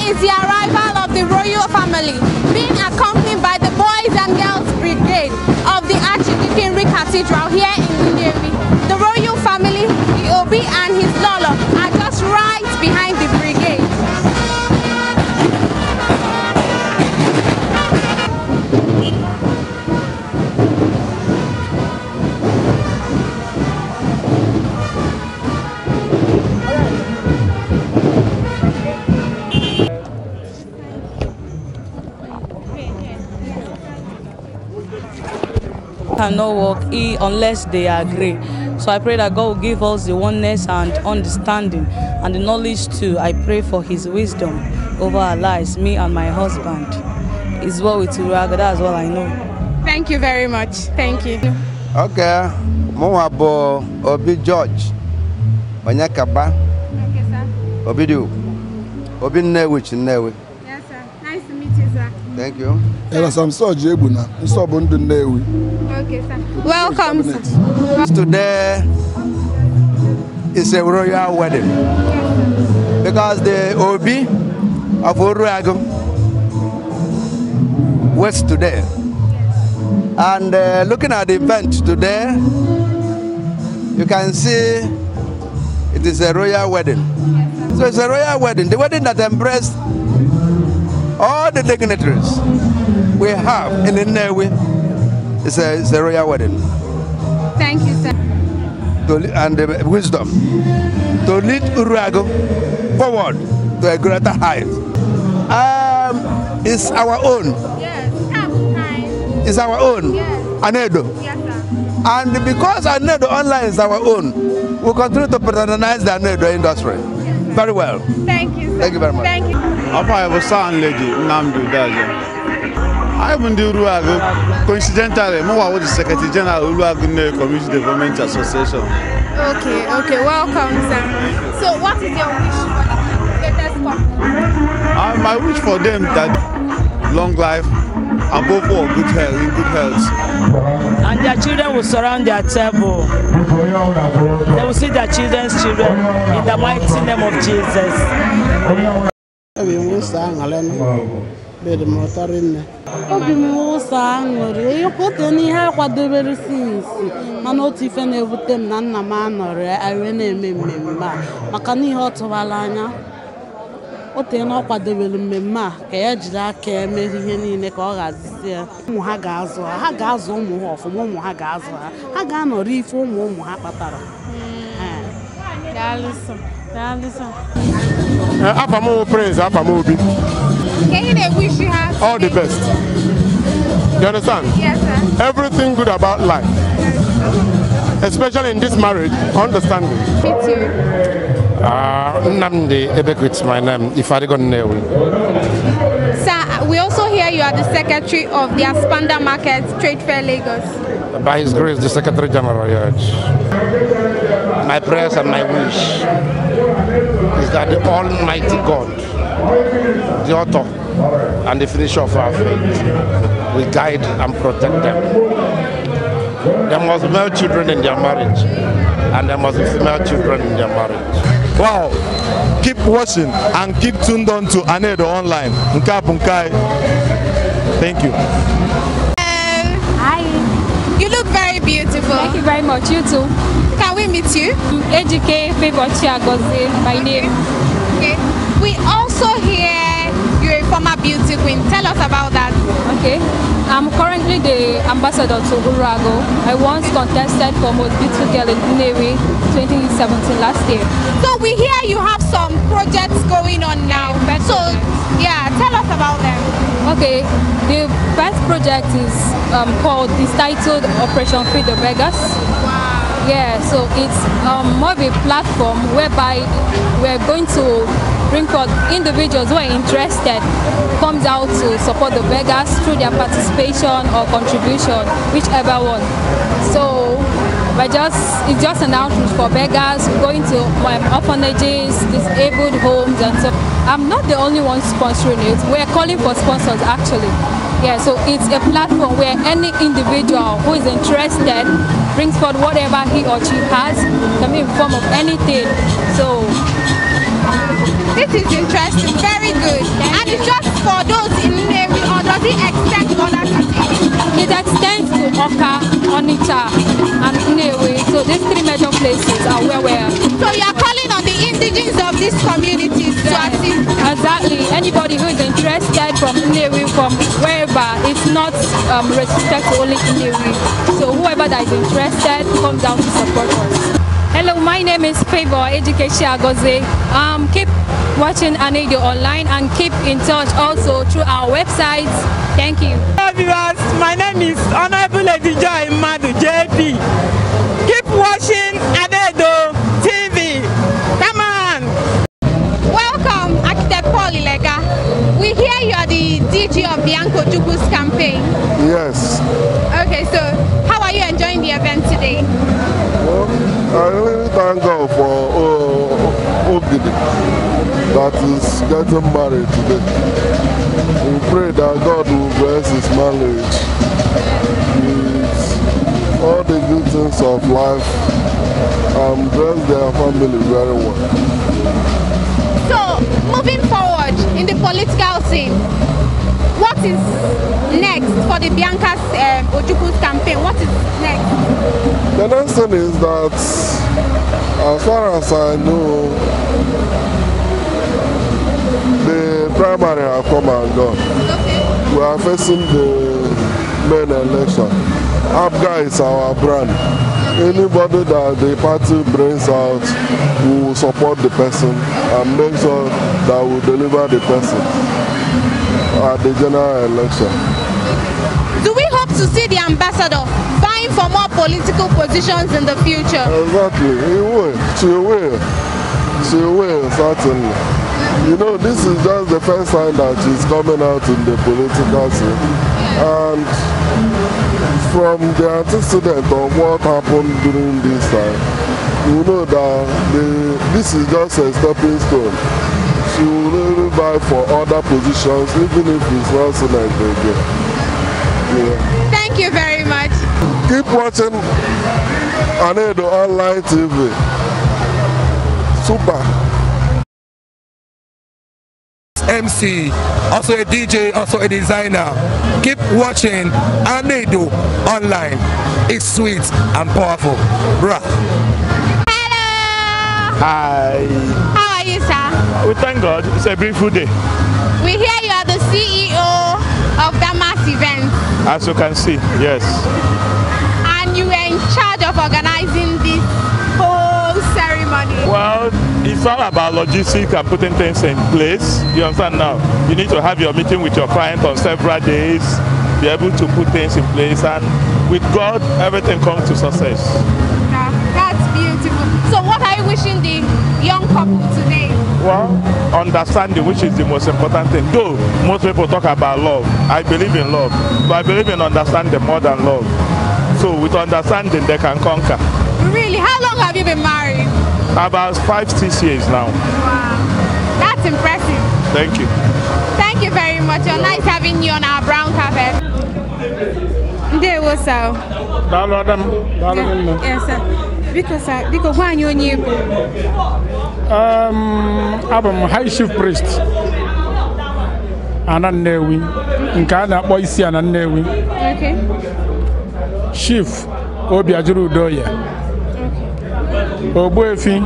is the arrival of the royal family, being accompanied by the Boys and Girls Brigade of the Archdeaconry Cathedral here in Nnewi. The royal family, the Obi and his Lolo, are just right behind the brigade. Cannot work unless they agree. So I pray that God will give us the oneness and understanding and the knowledge too. I pray for his wisdom over our lives, me and my husband. Is well with Urago, that's all I know. Thank you very much. Thank you. Okay. Moabo Obi George. Onyakaba. Okay, sir. Obidu. Obi Nnewi. Yes, sir. Nice to meet you, sir. Thank you. Okay, sir. Welcome, sir. Today is a royal wedding. Because the Obi of Urago was today. And looking at the event today, you can see it is a royal wedding. So it's a royal wedding, the wedding that embraced all the dignitaries we have in Nnewi. It's a royal wedding. Thank you, sir. And wisdom to lead Urago forward to a greater height. It's our own. Yes, it's our own. Yes. Anedo. Yes, sir. And because Anedo online is our own, we'll continue to patronize the Anedo industry. Yes, very well. Thank you, sir. Thank you very much. Thank you. Afamefunna lady, Nnewi. I am the Urago. Coincidentally, I was the Secretary General of Urago Community Development Association. Okay, welcome, sir. So, what is your wish for the latest couple? My wish for them that long life, above all, good health, in good health. And their children will surround their table. They will see their children's children in the mighty name of Jesus. Obi m ụsa aṅụrị ịkwụte n'ihe akwadobere sinsi mana otu ife na-ebute m na nna m anọrị anyị na-eme mmemme a maka n'ihe ọ tụbara anya otu na ọ kwadobere mmemme a ka ya jiri aka eme ihe niile ka ọ gazizie ụmụ ha ga-azụ ụmụ ha ọfụma ụmụ ha ga-azụ ha ga-anọrị ife ụmụ ha kpatara. Afamefunna praise Afamefunna. Can you wish you have All the best. You understand? Yes, sir. Everything good about life, especially in this marriage, understanding. Me too. Nnamdi Ebekut's my name. If I got Nnewi. Sir, we also hear you are the secretary of the Aspanda Market Trade Fair Lagos. By His grace, the Secretary General. Yes. My prayers and my wish is that the Almighty God, the author and the finisher of our faith, will guide and protect them. There must be male children in their marriage, and there must be female children in their marriage. Wow! Keep watching and keep tuned on to Anedo Online. Thank you. Hi. You look very beautiful. Thank you very much. You too. Can we meet you? Ejike Favochiagozie, my name. Okay. We also hear you're a former beauty queen. Tell us about that. Okay. I'm currently the ambassador to Urago. I once contested for most beautiful girl in Nnewi 2017 last year. So we hear you have some projects going on now. So yeah, tell us about them. Okay. The first project is titled Operation Feed the Beggars. Wow. Yeah, so it's more of a platform whereby we're going to bring forth individuals who are interested, comes out to support the beggars through their participation or contribution, whichever one. So it's just an outreach for beggars, going to orphanages, disabled homes, and so I'm not the only one sponsoring it. We're calling for sponsors actually. Yeah, so it's a platform where any individual who is interested brings forth whatever he or she has, can be in form of anything. So This is interesting, very good. And it's just for those in Nnewi, or does it extend to other cities? It extends to Oka, Onitsha, and Nnewi. So these three major places are where we are. So you are calling on the indigenes of these communities to assist? Exactly. Anybody who is interested from Nnewi, from wherever, it's not restricted to only Nnewi. So whoever that is interested comes down to support us. Hello, my name is Favor Education Agoze. Keep watching Anedo online and keep in touch also through our website. Thank you. Hello viewers, my name is Honorable Lady Joy Madu JP. Keep watching Anedo TV. Come on. Welcome, Architect Paul Ilega. We hear you are the DG of the Anko Juku's campaign. Yes. Okay, so how are you enjoying the event today? Well, I really thank God for Ogidi that is getting married today. We pray that God will bless his marriage with all the good things of life and bless their family very well. So, moving forward in the political scene, what is next for the Bianca's Ojuku's campaign? What is next? The next thing is that, as far as I know, the primary have come and gone. Okay. We are facing the main election. ABGA is our brand. Anybody that the party brings out, we will support the person and make sure that we deliver the person at the general election. Do we hope to see the ambassador vying for more political positions in the future? Exactly, he will. She will. She will, certainly. You know, this is just the first time that she's coming out in the political scene. And from the antecedent of what happened during this time, you know that this is just a stepping stone. She will really vie for other positions, even if it's not Senate again. Yeah. Thank you very much. Keep watching Anedo Online TV. Super. MC, also a DJ, also a designer. Keep watching Anedo Online. It's sweet and powerful. Bruh. Hello. Hi. How are you, sir? We thank God. It's a beautiful day. We hear you are the CEO of Damas event. As you can see, yes. And you were in charge of organizing this whole ceremony. Well, it's all about logistics and putting things in place. You understand now? You need to have your meeting with your client on several days, be able to put things in place, and with God, everything comes to success. That's beautiful. So what are you wishing the young couple today? Well, understanding, which is the most important thing. Though most people talk about love, I believe in love, but I believe in understanding more than love. So with understanding, they can conquer. Really? How long have you been married? About 5-6 years now. Wow, that's impressive. Thank you. Thank you very much. You're nice having you on our brown carpet. Ndewo, sir. Yes, sir. Because why you new? I'm High Chief Priest. Nnewi. Nke a na-akpọ isi ana Nnewi. Okay. Chief Obiajuru Udoye. Ogbuefi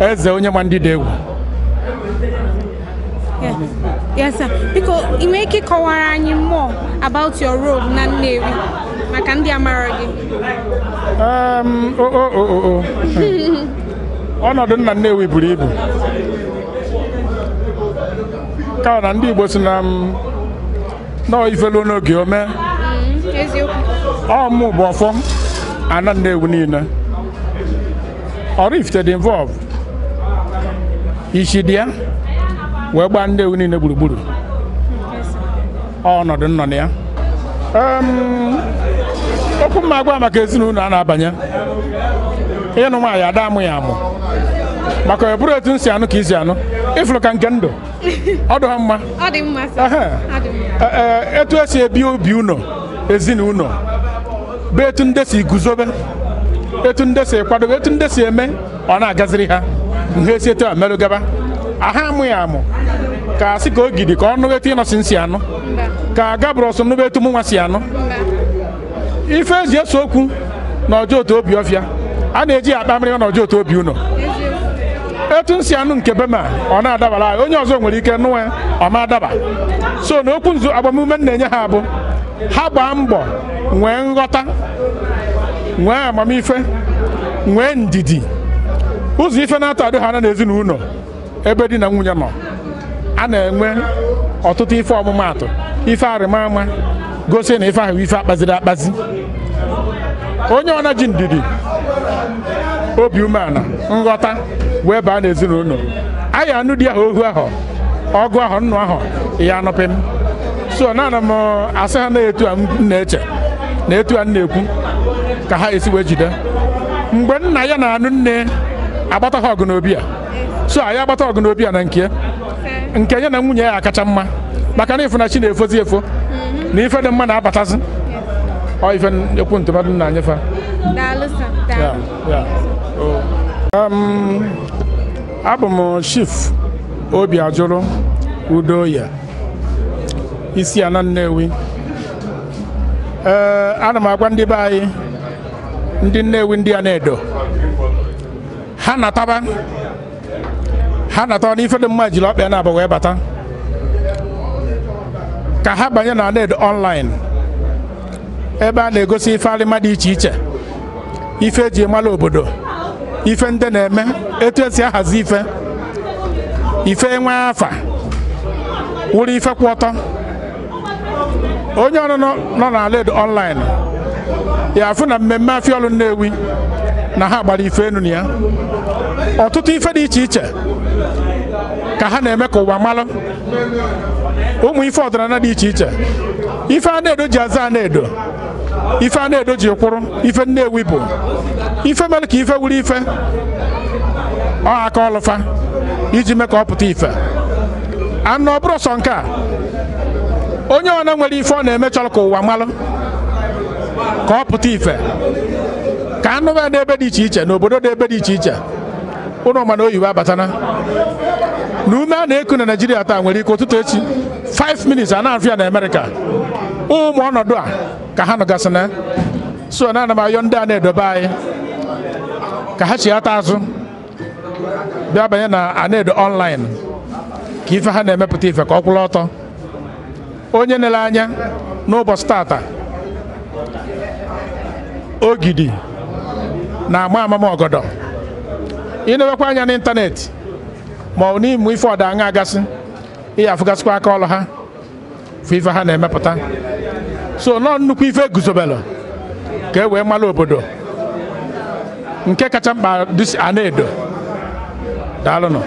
Eze onye mandide egwu. Yes, sir. Because you make it kọwara more about your role na Nnewi. Maka ndị amara gị. Ọnọdụ nna Nnewi buru ibu. Ka na ndị Igbo si na nọ ifelu n'oge ome. Ọ mụ bụ ọfọ ana Nnewi niile. Orifted involved. Ishidia wee gba Nnewi niile gburugburu. Ọnọdụ nọ na ya. Okwu m agwa maka ezinụlọ a na-abanye. Ihe nụ nwaanyị ada amụ ya amụ. Maka eburu etu nsi anụ ka isi anụ. Ifuru ka nke ndụ. Ọ dị mma. Ọ dị mma, sir. Etu esi ebi obi ụnọ, ezinụlọ. Bụ etu ndị si guzobe. Etu ndị si kwadobe, etu ndị si eme, ọ na-agaziri ha. ihe si etu a merụ gaba aha amụ ya amụ ka asị ka Ogidi ka ọ nụ etu ịnọsi nsi anụ ka Gabrọs nụbe etu mụ nwa si anụ ife eji eso okwu na ọjọọ otu obi ọfịa a na-eji akpa mmiri na ọjọọ otu obi ụnọ etu nsi anụ nke bema ọ na-adabara anyị onye ọzọ nwere ike nụ ya ọ ma adaba so na okwu nzu agbamume na-enye ha abụ ha gbaa mbọ nwee nghọta nwee amamife nwee ndidi ụzọ ife na-atọ adị ha na n'ezinụlọ ebe di na nwunye nọ a na-enwe ọtụtụ ife ọmụmatụ ife arịmama gosi na ife ahụ ife akpaziri akpazi onye ọ na-ji ndidi obi umeala nghọta wee baa n'ezinụlọ anyị anụ di ahụ ohu ahụ ọgụ ahụ nnụ ahụ ya anọpem so na m asị ha na-etu a m na-eche na etu a m na-ekwu ka ha esi wee jide mgbe nna ya na-anụ nne agbata ha ọgụ n'obi a so anyị agbata ọgụ n'obi a na nke ya na nwunye ya akacha mma maka na ịfụnachi na-efozi efo na ife dị mma na-abatazi ọ ife ekwu ntụmadụ na anyefa abụ m Chief Obi Ajụrụ Udoya isi ana Nnewi ana m agwa ndị be anyị ndị Nnewi ndị a na-edo ha nataba n'ife dị mma jiri ọkpịa na-aba wee bata ka ha banye na NED online ebe a na-egosi ife arịma dị iche iche ife eji mara obodo ife ndị na-eme etu esi ahazi ife enwe afa wụrụ ife kwụ ọtọ onye ọrụ nọ na NED online ya afụ na mmemme afịa ọlụ Nnewi na ha gbara ife enu na ya ọtụtụ ife dị iche iche ka ha na-eme ka ụwa malụ ụmụ ife ọdịnala dị iche iche ife a na-edo ji aza a na-edo ife a na-edo ji kwụrụ ife Nnewi bụ ife mere ka ife wuru ife ọ aka ọlụfa iji mee ka ọ pụta ife anụ ọ bụrụ sọ nke a onye ọna nwere ife ọ na-eme chọrọ ka ụwa malụ ka ọ pụta ife ka anụ ya n'ebe dị iche iche n'obodo dị ebe dị iche iche ụnụ mana oyibo abatana na ume a na-eku na Naịjirịa taa nwere ike ụtụtụ echi 5 minutes a na-afụ ya na Amerịka ụmụ ọnọdụ a ka ha nọgasị na so na ana m ayọ ndị a na-edobe anyị ka ha chighata azụ bịa banye na NED online ka ife ha na-emepụta ife ka ọ kwụrụ ọtọ onye nere anya n'ụbọchị tata Ogidi na-ama ọgọdọ ịnewekwa anya n'ịntanetị ma ọ n'ịmụ ife ọda aṅa agasị ihe afụgasịkwa aka ọlụ ha fụ ife ha na-emepụta so nọ nnukwu ife eguzobelu ka e wee mara obodo nke kacha mkpa a na-edo daalụnụ